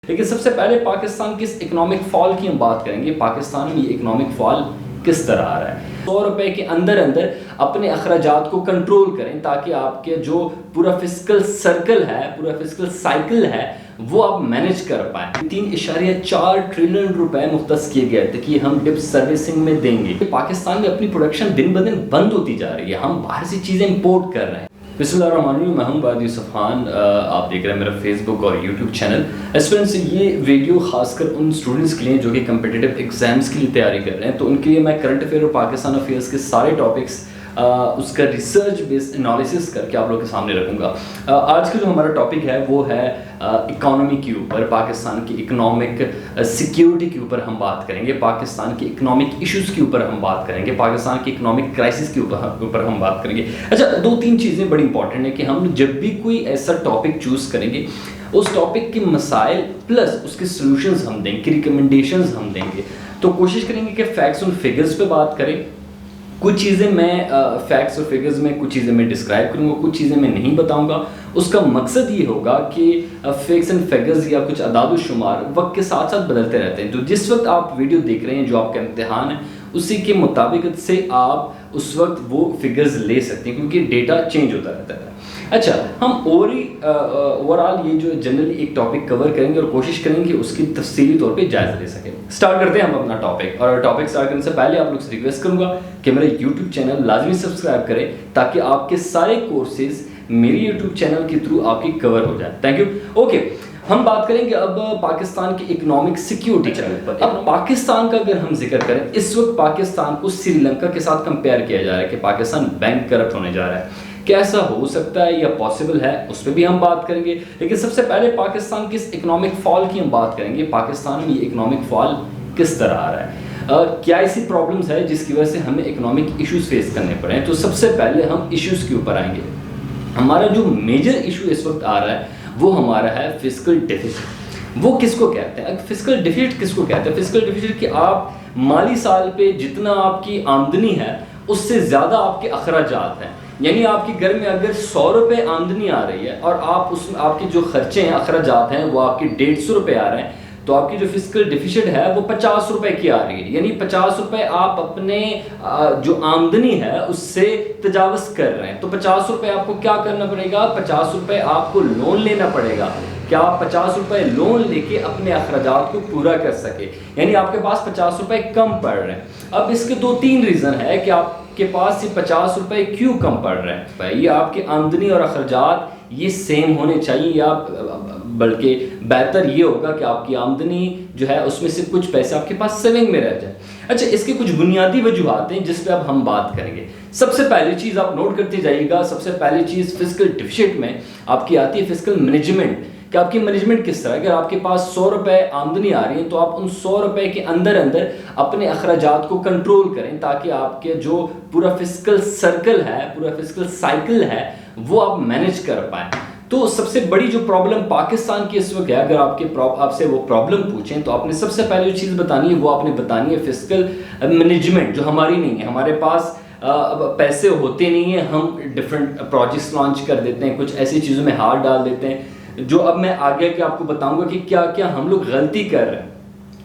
लेकिन सबसे पहले पाकिस्तान की इस इकोनॉमिक फॉल की हम बात करेंगे। पाकिस्तान में ये इकोनॉमिक फॉल किस तरह आ रहा है। 100 रुपए के अंदर अंदर अपने अखराजात को कंट्रोल करें ताकि आपके जो पूरा फिस्कल सर्कल है, पूरा फिस्कल साइकिल है, वो आप मैनेज कर पाएं। 3.4 ट्रिलियन रुपए मुख्तस किए गए थे कि हम डिप सर्विसिंग में देंगे। पाकिस्तान में अपनी प्रोडक्शन दिन ब दिन बंद होती जा रही है, हम बाहर से चीज़ें इंपोर्ट कर रहे हैं। बिस्मिल्लाहिर्रहमानिर्रहीम, मैं हूं बादी यूसुफ खान। आप देख रहे हैं मेरा फेसबुक और यूट्यूब चैनल। स्टूडेंट्स, ये वीडियो खासकर उन स्टूडेंट्स के लिए जो कि कम्पिटिटिव एग्जाम्स के लिए तैयारी कर रहे हैं, तो उनके लिए मैं करंट अफेयर और पाकिस्तान अफेयर्स के सारे टॉपिक्स उसका रिसर्च बेस्ड एनालिसिस करके आप लोगों के सामने रखूँगा। आज का जो हमारा टॉपिक है वो है इकोनॉमी के ऊपर, पाकिस्तान की इकोनॉमिक सिक्योरिटी के ऊपर हम बात करेंगे, पाकिस्तान के इकोनॉमिक इश्यूज़ के ऊपर हम बात करेंगे, पाकिस्तान की इकोनॉमिक क्राइसिस के ऊपर हम बात करेंगे। अच्छा, 2-3 चीज़ें बड़ी इंपॉर्टेंट है कि हम जब भी कोई ऐसा टॉपिक चूज़ करेंगे, उस टॉपिक के मसाइल प्लस उसके सोल्यूशंस हम देंगे, रिकमेंडेशंस हम देंगे। तो कोशिश करेंगे कि फैक्ट्स और फिगर्स पे बात करें। कुछ चीज़ें मैं फैक्ट्स और फिगर्स में, कुछ चीज़ें मैं डिस्क्राइब करूँगा, कुछ चीज़ें मैं नहीं बताऊँगा। उसका मकसद ये होगा कि फैक्ट्स एंड फिगर्स या कुछ अदाद शुमार वक्त के साथ साथ बदलते रहते हैं। तो जिस वक्त आप वीडियो देख रहे हैं, जो आपका इम्तिहान है, उसी के मुताबिक से आप उस वक्त वो फिगर्स ले सकते हैं क्योंकि डेटा चेंज होता रहता है। अच्छा, हम ओवरऑल ये जो जनरली एक टॉपिक कवर करेंगे और कोशिश करेंगे उसकी तफसीली तौर पे जायज़ा ले सकें। स्टार्ट करते हैं हम अपना टॉपिक। और टॉपिक स्टार्ट करने से पहले आप लोग से रिक्वेस्ट करूंगा कि मेरा यूट्यूब चैनल लाजमी सब्सक्राइब करें ताकि आपके सारे कोर्सेज मेरे यूट्यूब चैनल के थ्रू आपकी कवर हो जाए। Thank you. ओके, हम बात करेंगे अब पाकिस्तान की इकोनॉमिक सिक्योरिटी के ऊपर। अब पाकिस्तान का अगर हम जिक्र करें, इस वक्त पाकिस्तान को श्रीलंका के साथ कंपेयर किया जा रहा है कि पाकिस्तान बैंक करप्ट होने जा रहा है। कैसा हो सकता है या पॉसिबल है, उस पर भी हम बात करेंगे। लेकिन सबसे पहले पाकिस्तान की इस इकोनॉमिक फॉल की हम बात करेंगे। पाकिस्तान में ये इकोनॉमिक फॉल किस तरह आ रहा है, क्या ऐसी प्रॉब्लम्स है जिसकी वजह से हमें इकोनॉमिक इश्यूज फेस करने पड़े हैं। तो सबसे पहले हम इश्यूज के ऊपर आएंगे। हमारा जो मेजर इशू इस वक्त आ रहा है वो हमारा है फिस्कल डेफिसिट। वो किसको कहते हैं? फिस्कल डेफिसिट किसको कहते हैं? फिस्कल डेफिसिट कि आप माली साल पे जितना आपकी आमदनी है उससे ज़्यादा आपके अखराजात हैं। यानी आपके घर में अगर 100 रुपये आमदनी आ रही है और आप उसमें आपके जो खर्चे हैं, अखराजात हैं, वो आपके 150 रुपये आ रहे हैं, तो आपकी जो फिस्कल डेफिसिट है वो 50 रुपए की आ रही है। यानी 50 रुपए आप अपने जो आमदनी है उससे तजावज़ कर रहे हैं। तो 50 रुपए आपको क्या करना पड़ेगा? 50 रुपए आपको लोन लेना पड़ेगा कि आप 50 रुपए लोन लेके अपने अखराजात को पूरा कर सके। यानी आपके पास 50 रुपए कम पड़ रहे हैं। अब इसके 2-3 रीज़न है कि आपके पास ये 50 रुपए क्यों कम पड़ रहे हैं। ये आपकी आमदनी और अखराजात ये सेम होने चाहिए, या बल्कि बेहतर ये होगा कि आपकी आमदनी जो है उसमें से कुछ पैसे आपके पास सेविंग में रह जाए। अच्छा, इसके कुछ बुनियादी वजूहात हैं जिस पे अब हम बात करेंगे। सबसे पहली चीज़ आप नोट करते जाइएगा। सबसे पहली चीज़ फिस्कल डेफिसिट में आपकी आती है फिस्कल मैनेजमेंट, कि आपकी मैनेजमेंट किस तरह। अगर आपके पास 100 रुपए आमदनी आ रही है तो आप उन 100 रुपए के अंदर अंदर अपने अखराजात को कंट्रोल करें ताकि आपके जो पूरा फिस्कल सर्कल है, पूरा फिस्कल साइकिल है, वो आप मैनेज कर पाएँ। तो सबसे बड़ी जो प्रॉब्लम पाकिस्तान की इस वक्त है, अगर आपसे वो प्रॉब्लम पूछें तो आपने सबसे पहले जो चीज़ बतानी है वो आपने बतानी है फिस्कल मैनेजमेंट, जो हमारी नहीं है। हमारे पास पैसे होते नहीं हैं, हम डिफरेंट प्रोजेक्ट्स लॉन्च कर देते हैं, कुछ ऐसी चीज़ों में हाथ डाल देते हैं जो अब मैं आगे के आपको बताऊंगा कि क्या क्या हम लोग गलती कर रहे हैं।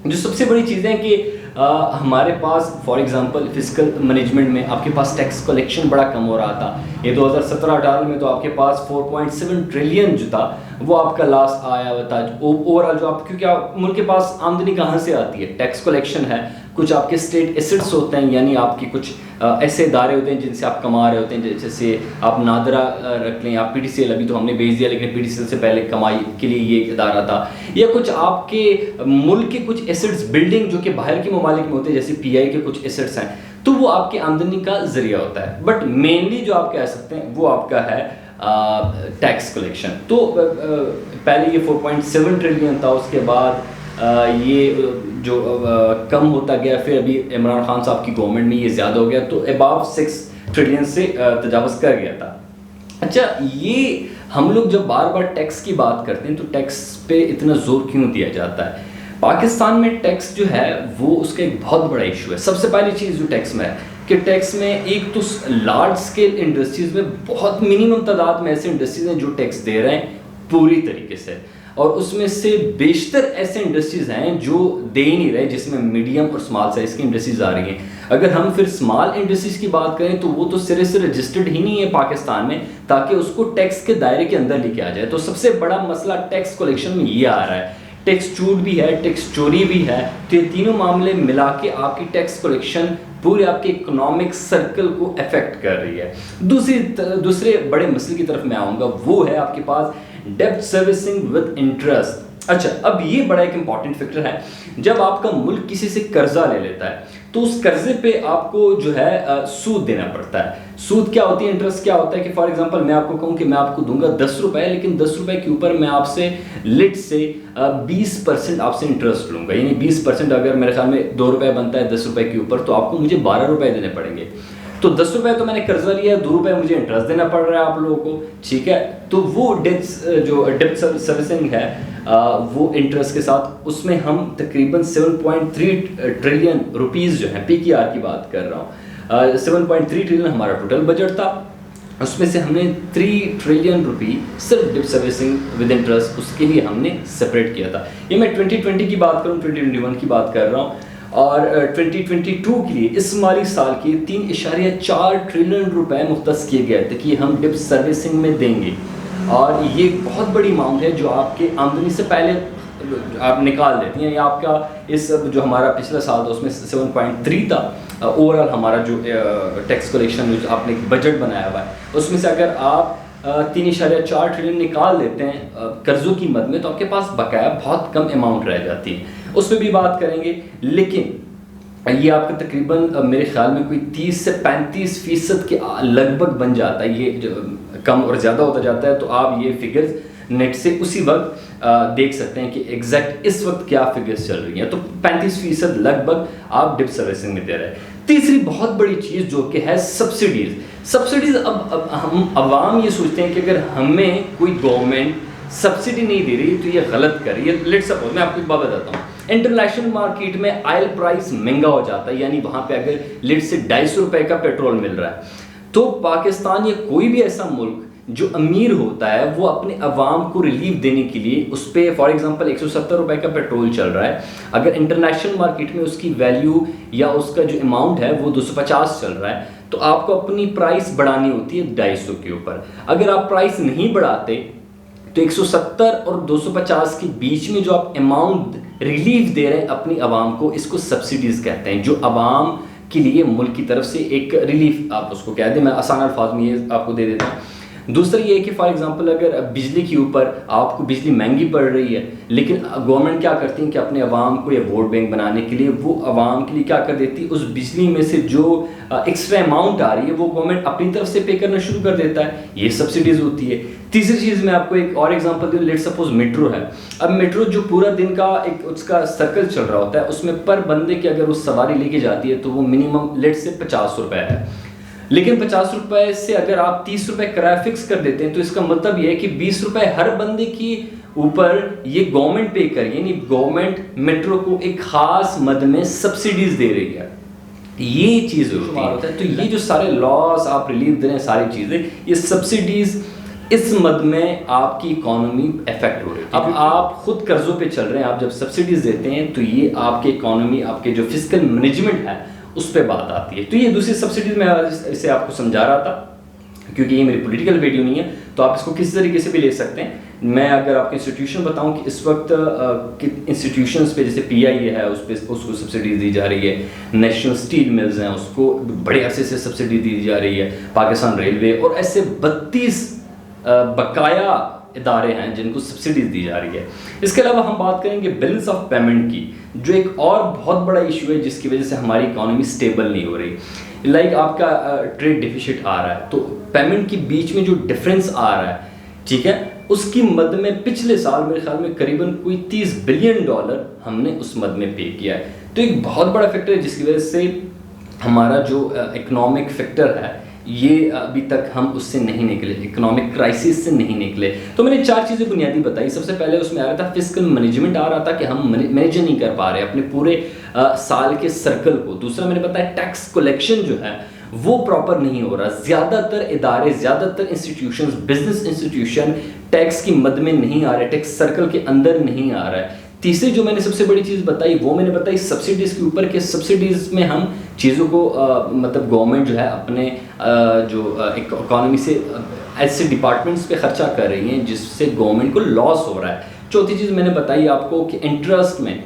जो सबसे बड़ी चीज़ें हैं कि हमारे पास फॉर एग्जांपल फिस्कल मैनेजमेंट में आपके पास टैक्स कलेक्शन बड़ा कम हो रहा था। ये 2017-18 में तो आपके पास 4.7 ट्रिलियन जो था वो आपका लास्ट आया हुआ था ओवरऑल। जो आप, क्योंकि मुल्क के पास आमदनी कहाँ से आती है? टैक्स कलेक्शन है, कुछ आपके स्टेट एसेट्स होते हैं, यानी आपकी कुछ ऐसे इदारे होते हैं जिनसे आप कमा रहे होते हैं। जैसे आप नादरा रख लें, आप PTCL अभी तो हमने भेज दिया, लेकिन PTCL से पहले कमाई के लिए ये इदारा था। या कुछ आपके मुल्क के कुछ एसेट्स, बिल्डिंग जो कि बाहर के ममालिक में होते हैं, जैसे PI के कुछ एसेट्स हैं, तो वो आपकी आमदनी का जरिया होता है। बट मेनली जो आप कह सकते हैं वो आपका है टैक्स कलेक्शन। तो पहले ये 4.7 ट्रिलियन था, उसके बाद ये जो कम होता गया, फिर अभी इमरान खान साहब की गवर्नमेंट में ये ज़्यादा हो गया, तो अबाव 6 ट्रिलियन से तजावज़ कर गया था। अच्छा, ये हम लोग जब बार बार टैक्स की बात करते हैं तो टैक्स पे इतना जोर क्यों दिया जाता है? पाकिस्तान में टैक्स जो है वो उसका एक बहुत बड़ा इशू है। सबसे पहली चीज़ जो टैक्स में है कि टैक्स में एक तो लार्ज स्केल इंडस्ट्रीज़ में बहुत मिनिमम तादाद में ऐसे इंडस्ट्रीज़ हैं जो टैक्स दे रहे हैं पूरी तरीके से। और उसमें से बेशतर ऐसे इंडस्ट्रीज़ हैं जो दे ही नहीं रहे, जिसमें मीडियम और स्मॉल साइज़ की इंडस्ट्रीज़ आ रही हैं। अगर हम फिर स्मॉल इंडस्ट्रीज़ की बात करें तो वो तो सिरे से रजिस्टर्ड ही नहीं है पाकिस्तान में, ताकि उसको टैक्स के दायरे के अंदर लेके आ जाए। तो सबसे बड़ा मसला टैक्स कलेक्शन में ये आ रहा है, टैक्स छूट भी है, टैक्स चोरी भी है। तो ये तीनों मामले मिला के आपकी टैक्स कलेक्शन पूरे आपके इकोनॉमिक सर्कल को अफेक्ट कर रही है। दूसरे बड़े मसले की तरफ मैं आऊँगा, वो है आपके पास डेब्ट सर्विसिंग विद इंटरेस्ट। अच्छा, अब ये बड़ा एक इंपॉर्टेंट फैक्टर है। जब आपका मुल्क किसी से कर्जा ले लेता है तो उस कर्जे पे आपको जो है सूद देना पड़ता है। सूद क्या होती है, इंटरेस्ट क्या होता है कि फॉर एग्जांपल मैं आपको कहूँ कि मैं आपको दूंगा 10 रुपए, लेकिन 10 रुपए के ऊपर मैं आपसे लिट से 20% आपसे इंटरेस्ट लूंगा। यानी 20% अगर मेरे ख्याल में 2 रुपए बनता है 10 रुपए के ऊपर, तो आपको मुझे 12 रुपए देने पड़ेंगे। तो 10 रुपए तो मैंने कर्जा लिया, 2 रुपए मुझे इंटरेस्ट देना पड़ रहा है आप लोगों को, ठीक है। तो वो डेब्ट सर्विसिंग है, वो इंटरेस्ट के साथ, उसमें हम तकरीबन 7.3 ट्रिलियन रुपीस जो है, PKR की बात कर रहा हूँ, 7.3 ट्रिलियन हमारा टोटल बजट था। उसमें से हमने 3 ट्रिलियन रुपी सिर्फ डेब्ट सर्विसिंग विद इंटरेस्ट उसके लिए हमने सेपरेट किया था। ये मैं 2020 की बात करूँ, 2021 की बात कर रहा हूँ। और 2022 के लिए इस माली साल के 3.4 ट्रिलियन रुपए मुख्तस किए गए थे कि हम डेब्ट सर्विसिंग में देंगे। और ये बहुत बड़ी अमाउंट है जो आपके आमदनी से पहले आप निकाल देती हैं। या आपका इस जो हमारा पिछला साल था उसमें 7.3 था ओवरऑल हमारा जो टैक्स कलेक्शन जो आपने बजट बनाया हुआ है, उसमें से अगर आप 3.4 ट्रिलियन निकाल देते हैं कर्जों की मद में, तो आपके पास बकाया बहुत कम अमाउंट रह जाती है। उस पर भी बात करेंगे, लेकिन ये आपका तकरीबन मेरे ख्याल में कोई 30 से 35% के लगभग बन जाता है। ये जो कम और ज़्यादा होता जाता है, तो आप ये फिगर्स नेट से उसी वक्त देख सकते हैं कि एग्जैक्ट इस वक्त क्या फिगर्स चल रही हैं। तो 35% लगभग आप डेब्ट सर्विसिंग में दे रहे हैं। तीसरी बहुत बड़ी चीज़ जो कि है सब्सिडीज़। अब हम अवाम ये सोचते हैं कि अगर हमें कोई गवर्नमेंट सब्सिडी नहीं दे रही तो ये गलत कर रही है। लेट सपोज मैं आपको एक बात बताता हूँ, इंटरनेशनल मार्केट में ऑयल प्राइस महंगा हो जाता है, यानी वहाँ पे अगर लेट से 250 रुपए का पेट्रोल मिल रहा है, तो पाकिस्तान या कोई भी ऐसा मुल्क जो अमीर होता है वो अपने अवाम को रिलीफ देने के लिए उस पर फॉर एग्जांपल 170 रुपए का पेट्रोल चल रहा है, अगर इंटरनेशनल मार्केट में उसकी वैल्यू या उसका जो अमाउंट है वो 250 चल रहा है, तो आपको अपनी प्राइस बढ़ानी होती है 250 के ऊपर। अगर आप प्राइस नहीं बढ़ाते तो 170 और 250 के बीच में जो आप अमाउंट रिलीफ दे रहे हैं अपनी आवाम को, इसको सब्सिडीज़ कहते हैं, जो आवाम के लिए मुल्क की तरफ से एक रिलीफ आप उसको कह दें। मैं आसान अल्फाज में ये आपको दे देता हूँ। दूसरा ये है कि फॉर एग्जांपल अगर बिजली के ऊपर आपको बिजली महंगी पड़ रही है, लेकिन गवर्नमेंट क्या करती है कि अपने अवाम को या वोट बैंक बनाने के लिए वो अवाम के लिए क्या कर देती है, उस बिजली में से जो एक्स्ट्रा अमाउंट आ रही है वो गवर्नमेंट अपनी तरफ से पे करना शुरू कर देता है। ये सब्सिडीज़ होती है। तीसरी चीज़ मैं आपको एक और एग्जांपल दूँ, लेट सपोज मेट्रो है। अब मेट्रो जो पूरा दिन का एक उसका सर्कल चल रहा होता है, उसमें पर बंदे की अगर वो सवारी लेके जाती है तो वो मिनिमम लेट से 50 रुपये है। लेकिन 50 रुपए से अगर आप 30 रुपए किराया फिक्स कर देते हैं तो इसका मतलब ये है कि 20 रुपए हर बंदे की ऊपर ये गवर्नमेंट पे कर, यानी गवर्नमेंट मेट्रो को एक खास मद में सब्सिडीज दे रही है। ये चीज़ होती है। तो ये जो सारे लॉस आप रिलीफ दे रहे हैं, सारी चीज़ें, ये सब्सिडीज इस मद में आपकी इकोनॉमी अफेक्ट हो रही है। अब आप खुद कर्जों पे चल रहे हैं, आप जब सब्सिडीज देते हैं तो ये आपके इकोनॉमी, आपके जो फिस्कल मैनेजमेंट है उस पर बात आती है। तो ये दूसरी सब्सिडीज मैं इसे आपको समझा रहा था, क्योंकि ये मेरी पॉलिटिकल वीडियो नहीं है, तो आप इसको किसी तरीके से भी ले सकते हैं। मैं अगर आपको इंस्टीट्यूशन बताऊं कि इस वक्त इंस्टीट्यूशंस पे जैसे PIA है उस पर उसको सब्सिडीज दी जा रही है, नेशनल स्टील मिल्स हैं उसको बड़े अरसे से सब्सिडी दी जा रही है, पाकिस्तान रेलवे और ऐसे 32 बकाया इदारे हैं जिनको सब्सिडीज दी जा रही है। इसके अलावा हम बात करेंगे बैलेंस ऑफ पेमेंट की, जो एक और बहुत बड़ा इशू है जिसकी वजह से हमारी इकोनॉमी स्टेबल नहीं हो रही। लाइक आपका ट्रेड डिफिसिट आ रहा है, तो पेमेंट के बीच में जो डिफरेंस आ रहा है, ठीक है, उसकी मद में पिछले साल मेरे ख्याल में करीबन कोई $30 बिलियन हमने उस मद में पे किया है। तो एक बहुत बड़ा फैक्टर है जिसकी वजह से हमारा जो इकोनॉमिक फैक्टर है ये अभी तक हम उससे नहीं निकले, इकोनॉमिक क्राइसिस से नहीं निकले। तो मैंने 4 चीज़ें बुनियादी बताई। सबसे पहले उसमें आ रहा था फिस्कल मैनेजमेंट आ रहा था कि हम मैनेज नहीं कर पा रहे अपने पूरे साल के सर्कल को। दूसरा मैंने बताया टैक्स कलेक्शन जो है वो प्रॉपर नहीं हो रहा। ज़्यादातर इदारे, ज़्यादातर इंस्टीट्यूशंस, बिजनेस इंस्टीट्यूशन टैक्स की मद में नहीं आ रहे, टैक्स सर्कल के अंदर नहीं आ रहा है। तीसरी जो मैंने सबसे बड़ी चीज़ बताई वो मैंने बताई सब्सिडीज़ के ऊपर, कि सब्सिडीज़ में हम चीज़ों को मतलब गवर्नमेंट जो है अपने जो इकोनॉमी से ऐसे डिपार्टमेंट्स पे खर्चा कर रही हैं जिससे गवर्नमेंट को लॉस हो रहा है। चौथी चीज़ मैंने बताई आपको कि इंटरेस्ट में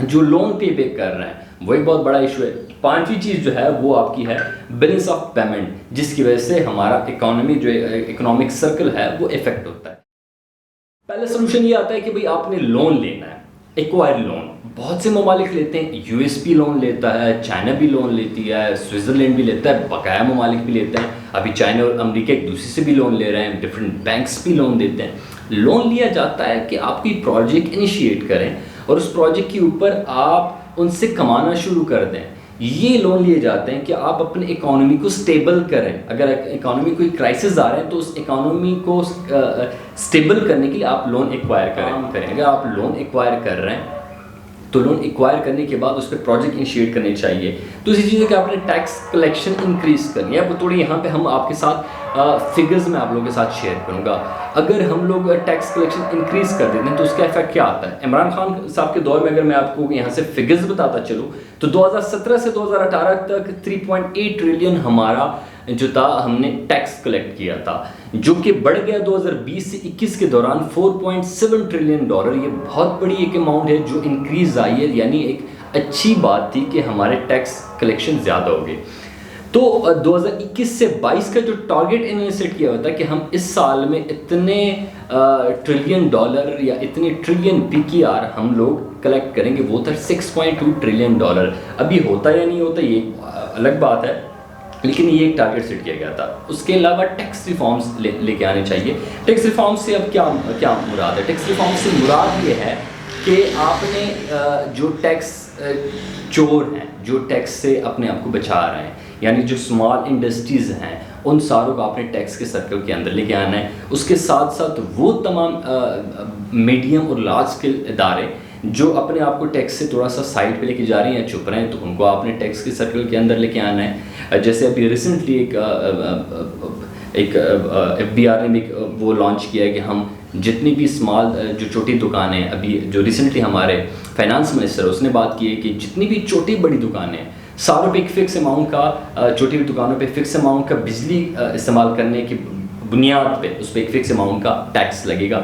जो लोन पे कर रहे हैं वो एक बहुत बड़ा इशू है। पांचवी चीज़ जो है वो आपकी है बैलेंस ऑफ पेमेंट, जिसकी वजह से हमारा इकोनॉमी जो इकोनॉमिक सर्कल है वो इफेक्ट होता है। पहला सोल्यूशन ये आता है कि भाई आपने लोन लेना है, एक्वायर लोन। बहुत से ममालिक लेते हैं, यूएसपी लोन लेता है, चाइना भी लोन लेती है, स्विट्ज़रलैंड भी लेता है, बकाया ममालिक भी लेते हैं। अभी चाइना और अमेरिका एक दूसरे से भी लोन ले रहे हैं, डिफरेंट बैंक्स भी लोन देते हैं। लोन लिया जाता है कि आप कोई प्रोजेक्ट इनिशिएट करें और उस प्रोजेक्ट के ऊपर आप उनसे कमाना शुरू कर दें। ये लोन लिए जाते हैं कि आप अपने इकोनॉमी को स्टेबल करें। अगर इकोनॉमी कोई क्राइसिस आ रहा है तो उस इकोनॉमी को स्टेबल करने के लिए आप लोन एक्वायर करें। अगर आप लोन एक्वायर कर रहे हैं तो लोन एक्वायर करने के बाद उस पर प्रोजेक्ट इनिशिएट करने चाहिए। दूसरी चीज़ है कि आपने टैक्स कलेक्शन इंक्रीज करनी है। वो थोड़ी यहाँ पे हम आपके साथ फिगर्स में आप लोगों के साथ शेयर करूँगा। अगर हम लोग टैक्स कलेक्शन इंक्रीज कर देते हैं तो उसका इफेक्ट क्या आता है। इमरान खान साहब के दौर में अगर मैं आपको यहाँ से फिगर्स बताता चलूँ तो 2017 से 2018 तक 3.8 ट्रिलियन हमारा जो था हमने टैक्स कलेक्ट किया था, जो कि बढ़ गया 2020 से 21 के दौरान 4.7 ट्रिलियन डॉलर। ये बहुत बड़ी एक अमाउंट है जो इंक्रीज आई है, यानी एक अच्छी बात थी कि हमारे टैक्स कलेक्शन ज़्यादा हो गए। तो 2021 से 22 का जो टारगेट इन्होंने सेट किया हुआ था कि हम इस साल में इतने ट्रिलियन डॉलर या इतने ट्रिलियन पीकेआर हम लोग कलेक्ट करेंगे, वो था 6.2 ट्रिलियन डॉलर। अभी होता या नहीं होता ये अलग बात है, लेकिन ये एक टारगेट सेट किया गया था। उसके अलावा टैक्स रिफॉर्म्स लेके आने चाहिए। टैक्स रिफॉर्म से अब क्या मुराद है? टैक्स रिफॉर्म से मुराद ये है कि आपने जो टैक्स चोर हैं, जो टैक्स से अपने आप को बचा रहे हैं, यानी जो स्मॉल इंडस्ट्रीज़ हैं, उन सारों को आपने टैक्स के सर्कल के अंदर लेके आना है। उसके साथ साथ वो तमाम मीडियम और लार्ज स्केल इदारे जो अपने आप को टैक्स से थोड़ा सा साइड पे लेके जा रहे हैं या चुप रहे हैं, तो उनको आपने टैक्स के सर्कल के अंदर लेके आना है। जैसे अभी रिसेंटली एक FBR ने भी वो लॉन्च किया है कि हम जितनी भी स्मॉल जो छोटी दुकानें, अभी जो रिसेंटली हमारे फाइनेंस मिनिस्टर उसने बात की है कि जितनी भी छोटी बड़ी दुकानें सारों पे एक फ़िक्स अमाउंट का, छोटी दुकानों पे फ़िक्स अमाउंट का बिजली इस्तेमाल करने की बुनियाद पे उस पर एक फ़िक्स अमाउंट का टैक्स लगेगा।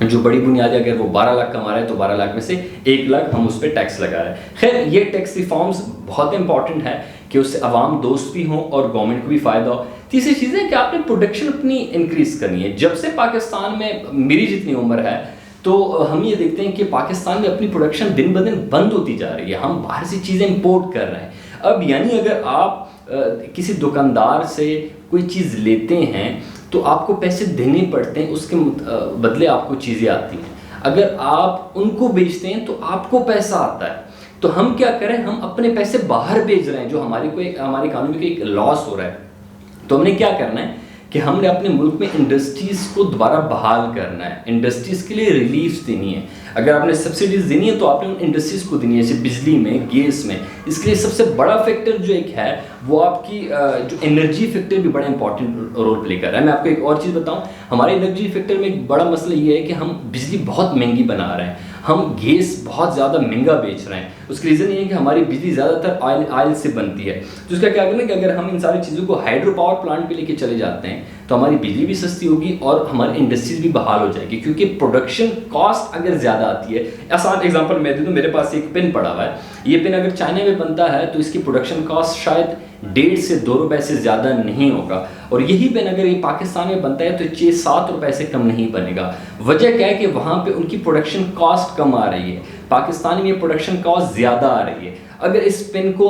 जो बड़ी बुनियादी अगर वो 12 लाख कमा रहा है तो 12 लाख में से 1 लाख हम उस पर टैक्स लगा रहे हैं। खैर, ये टैक्स रिफॉर्म्स बहुत इंपॉर्टेंट है कि उससे आवाम दोस्त भी हों और गवर्नमेंट को भी फ़ायदा हो। तीसरी चीज़ है कि आपने प्रोडक्शन अपनी इंक्रीज़ करनी है। जब से पाकिस्तान में मेरी जितनी उम्र है तो हम ये देखते हैं कि पाकिस्तान में अपनी प्रोडक्शन दिन ब दिन बंद होती जा रही है। हम बाहर से चीज़ें इंपोर्ट कर रहे हैं। अब यानी अगर आप किसी दुकानदार से कोई चीज़ लेते हैं तो आपको पैसे देने पड़ते हैं, उसके बदले आपको चीज़ें आती हैं। अगर आप उनको बेचते हैं तो आपको पैसा आता है। तो हम क्या करें, हम अपने पैसे बाहर भेज रहे हैं, जो हमारी इकोनॉमी को एक लॉस हो रहा है। तो हमने क्या करना है कि हमने अपने मुल्क में इंडस्ट्रीज़ को दोबारा बहाल करना है, इंडस्ट्रीज़ के लिए रिलीफ देनी है। अगर आपने सब्सिडीज़ देनी है तो आपने उन इंडस्ट्रीज़ को देनी है, जैसे बिजली में, गैस में। इसके लिए सबसे बड़ा फैक्टर जो एक है वो आपकी जो एनर्जी फैक्टर भी बड़ा इंपॉर्टेंट रोल प्ले कर रहा है। मैं आपको एक और चीज़ बताऊं, हमारे एनर्जी फैक्टर में एक बड़ा मसला ये है कि हम बिजली बहुत महंगी बना रहे हैं, हम गैस बहुत ज़्यादा महंगा बेच रहे हैं। उसका रीज़न ये है कि हमारी बिजली ज़्यादातर ऑयल से बनती है। तो उसका क्या करना है कि अगर हम इन सारी चीज़ों को हाइड्रो पावर प्लांट पे लेके चले जाते हैं तो हमारी बिजली भी सस्ती होगी और हमारी इंडस्ट्रीज भी बहाल हो जाएगी, क्योंकि प्रोडक्शन कॉस्ट अगर ज़्यादा आती है। आसान एग्जांपल मैं दे दूँ, मेरे पास एक पेन पड़ा हुआ है, ये पेन अगर चाइना में बनता है तो इसकी प्रोडक्शन कॉस्ट शायद 1.5 से 2 रुपए से ज़्यादा नहीं होगा, और यही पेन अगर ये पाकिस्तान में बनता है तो 6-7 रुपए से कम नहीं बनेगा। वजह क्या है कि वहाँ पे उनकी प्रोडक्शन कॉस्ट कम आ रही है, पाकिस्तान में ये प्रोडक्शन कॉस्ट ज़्यादा आ रही है। अगर इस पेन को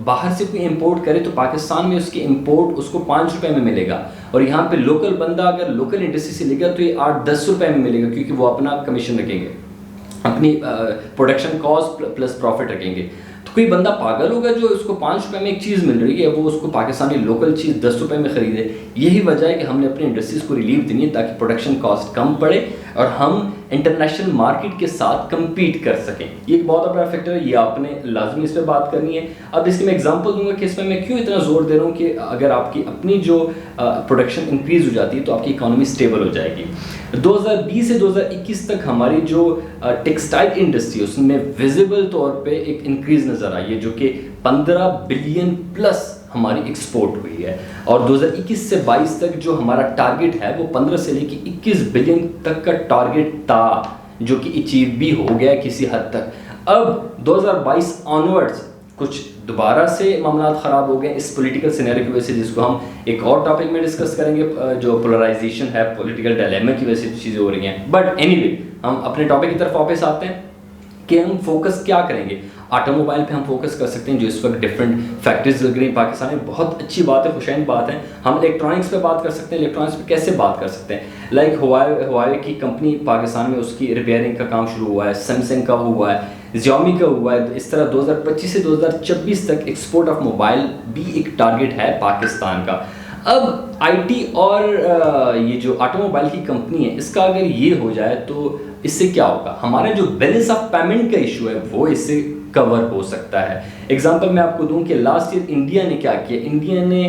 बाहर से कोई इंपोर्ट करे तो पाकिस्तान में उसकी इंपोर्ट उसको 5 रुपए में मिलेगा, और यहाँ पे लोकल बंदा अगर लोकल इंडस्ट्री से लेगा तो ये 8-10 रुपए में मिलेगा, क्योंकि वो अपना कमीशन रखेंगे, अपनी प्रोडक्शन कॉस्ट प्लस प्रॉफिट रखेंगे। तो कोई बंदा पागल होगा जो उसको 5 रुपए में एक चीज़ मिल रही है वो उसको पाकिस्तानी लोकल चीज़ 10 रुपए में ख़रीदे। यही वजह है कि हमने अपनी इंडस्ट्रीज़ को रिलीफ देनी है ताकि प्रोडक्शन कॉस्ट कम पड़े और हम इंटरनेशनल मार्केट के साथ कम्पीट कर सकें। ये एक बहुत बड़ा फैक्टर है, ये आपने लाजमी इस पर बात करनी है। अब इसकी मैं एग्जांपल दूंगा कि इसमें मैं क्यों इतना जोर दे रहा हूँ कि अगर आपकी अपनी जो प्रोडक्शन इंक्रीज हो जाती है तो आपकी इकोनॉमी स्टेबल हो जाएगी। 2020 से 2021 तक हमारी जो टेक्सटाइल इंडस्ट्री है उसमें विजिबल तौर पे एक इंक्रीज नज़र आई है, जो कि 15 बिलियन प्लस हमारी एक्सपोर्ट हुई है। और 2021 से 22 तक जो हमारा टारगेट है वो 15 से लेकर 21 बिलियन तक का टारगेट था, जो कि अचीव भी हो गया किसी हद तक। अब 2022 ऑनवर्ड्स कुछ दोबारा से मामला ख़राब हो गए इस पॉलिटिकल सिनेरियो की वजह से, जिसको हम एक और टॉपिक में डिस्कस करेंगे, जो पोलराइजेशन है, पॉलिटिकल डायलेमा की वजह से चीज़ें हो रही हैं। बट एनीवे हम अपने टॉपिक की तरफ वापस आते हैं कि हम फोकस क्या करेंगे। ऑटोमोबाइल पे हम फोकस कर सकते हैं, जो इस वक्त डिफरेंट फैक्ट्रीज लग रही हैं पाकिस्तान में, बहुत अच्छी बात है, खुशैन बात है। हम इलेक्ट्रॉनिक्स पे बात कर सकते हैं। इलेक्ट्रॉनिक्स पे कैसे बात कर सकते हैं? लाइक हुआवे की कंपनी पाकिस्तान में उसकी रिपेयरिंग का काम शुरू हुआ है, सैमसंग का हुआ है, Xiaomi का हुआ है। इस तरह 2025 से 2026 तक एक्सपोर्ट ऑफ मोबाइल भी एक टारगेट है पाकिस्तान का। अब आईटी और ये जो ऑटोमोबाइल की कंपनी है, इसका अगर ये हो जाए तो इससे क्या होगा? हमारा जो बैलेंस ऑफ पेमेंट का इशू है वो इससे कवर हो सकता है। एग्जांपल मैं आपको दूं कि लास्ट ईयर इंडिया ने क्या किया। इंडिया ने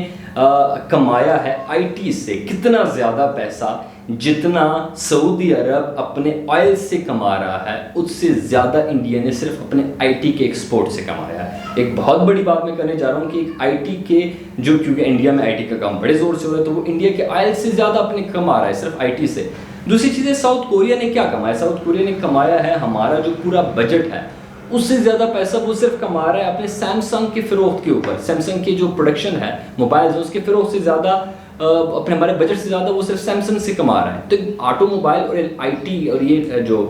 कमाया है आईटी से कितना ज़्यादा पैसा, जितना सऊदी अरब अपने ऑयल से कमा रहा है उससे ज़्यादा इंडिया ने सिर्फ अपने आईटी के एक्सपोर्ट से कमाया है। एक बहुत बड़ी बात मैं करने जा रहा हूँ कि आईटी के जो, क्योंकि इंडिया में आईटी का काम बड़े ज़ोर से हो रहा है, तो वो इंडिया के ऑयल से ज़्यादा अपने कमा रहा है सिर्फ आईटी से। दूसरी चीज़ है, साउथ कोरिया ने क्या कमाया? साउथ कोरिया ने कमाया है हमारा जो पूरा बजट है उससे ज़्यादा पैसा वो सिर्फ कमा रहा है अपने सैमसंग के फ़रोख्त के ऊपर। सैमसंग की जो प्रोडक्शन है मोबाइल उसके फ़रोख्त से ज़्यादा, अपने हमारे बजट से ज़्यादा वो सिर्फ सैमसंग से कमा रहा है। तो ऑटोमोबाइल और आईटी और ये जो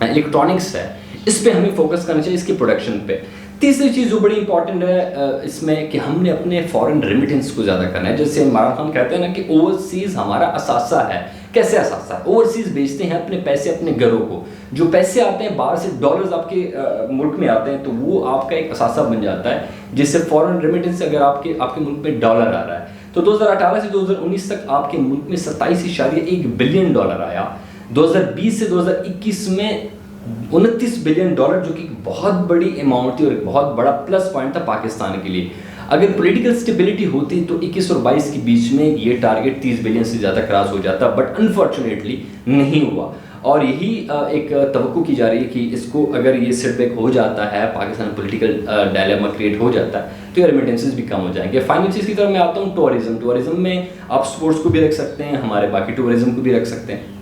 इलेक्ट्रॉनिक्स है इस पर हमें फोकस करना चाहिए, इसकी प्रोडक्शन पे। तीसरी चीज़ जो बड़ी इंपॉर्टेंट है इसमें कि हमने अपने फॉरेन रेमिटेंस को ज़्यादा करना है। जैसे इमरान खान कहते हैं ना कि ओवरसीज़ हमारा असासा है। कैसे असासा है? ओवरसीज़ बेचते हैं अपने पैसे अपने घरों को, जो पैसे आते हैं बाहर से, डॉलर्स आपके मुल्क में आते हैं, तो वो आपका एक असासा बन जाता है, जिससे फॉरेन रेमिटेंस अगर आपके मुल्क में डॉलर आ रहा है तो 2018 से 2019 तक आपके मुल्क में 27.1 बिलियन डॉलर आया। 2020 से 2021 में 29 बिलियन डॉलर, जो कि बहुत बड़ी अमाउंट थी और एक बहुत बड़ा प्लस पॉइंट था पाकिस्तान के लिए। अगर पॉलिटिकल स्टेबिलिटी होती तो 21 और 22 के बीच में ये टारगेट 30 बिलियन से ज़्यादा क्रॉस हो जाता, बट अनफॉर्चुनेटली नहीं हुआ। और यही एक तवक्को की जा रही है कि इसको अगर ये सेटबैक हो जाता है, पाकिस्तान पॉलिटिकल डायलेमा क्रिएट हो जाता है, तो ये रेमिटेंसेस भी कम हो जाएंगे। फाइनल चीज़ की तरफ मैं आता हूँ, टूरिज्म में आप स्पोर्ट्स को भी रख सकते हैं, हमारे बाकी टूरिज्म को भी रख सकते हैं।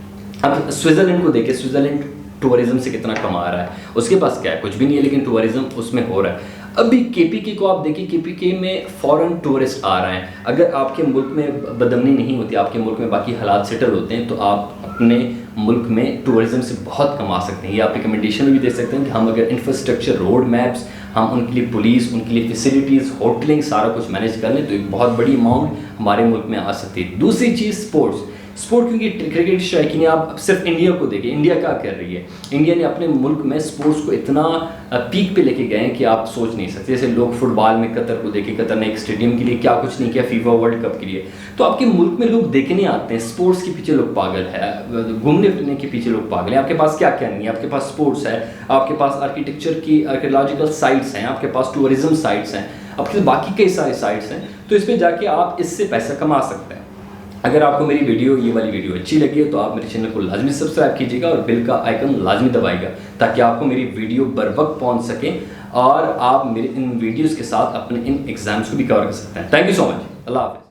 अब स्विट्ज़रलैंड को देखिए, स्विट्ज़रलैंड टूरिज्म से कितना कमा रहा है, उसके पास क्या है? कुछ भी नहीं है, लेकिन टूरिज्म उसमें हो रहा है। अभी केपीके को आप देखिए, केपीके में फॉरेन टूरिस्ट आ रहे हैं। अगर आपके मुल्क में बदमनी नहीं होती, आपके मुल्क में बाकी हालात सेटल होते हैं, तो आप अपने मुल्क में टूरिज्म से बहुत कमा सकते हैं। ये आप रिकमेंडेशन भी दे सकते हैं कि हम अगर इंफ्रास्ट्रक्चर, रोड मैप्स, हम उनके लिए पुलिस, उनके लिए फैसिलिटीज़, होटलिंग, सारा कुछ मैनेज कर लें तो एक बहुत बड़ी अमाउंट हमारे मुल्क में आ सकती है। दूसरी चीज़ स्पोर्ट्स, क्योंकि क्रिकेट स्ट्राइकिंग आप सिर्फ इंडिया को देखिए, इंडिया क्या कर रही है। इंडिया ने अपने मुल्क में स्पोर्ट्स को इतना पीक पे लेके गए हैं कि आप सोच नहीं सकते। जैसे लोग फुटबॉल में कतर को देखे, कतर ने एक स्टेडियम के लिए क्या कुछ नहीं किया, फीफा वर्ल्ड कप के लिए। तो आपके मुल्क में लोग देखने आते हैं, स्पोर्ट्स के पीछे लोग पागल है, घूमने फिरने के पीछे लोग पागल हैं। आपके पास क्या क्या नहीं है? आपके पास स्पोर्ट्स है, आपके पास आर्किटेक्चर की आर्कियोलॉजिकल साइट्स हैं, आपके पास टूरिज्म साइट्स हैं, आपके पास बाकी कई सारे साइट्स हैं। तो इस पर जाके आप इससे पैसा कमा सकते हैं। अगर आपको मेरी वीडियो, ये वाली वीडियो अच्छी लगी है तो आप मेरे चैनल को लाजमी सब्सक्राइब कीजिएगा और बेल का आइकन लाजमी दबाइएगा, ताकि आपको मेरी वीडियो बर वक्त पहुँच सके और आप मेरे इन वीडियोज़ के साथ अपने इन एग्जाम्स को भी कवर कर सकते हैं। Thank you so much. अल्लाह हाफ़िज़।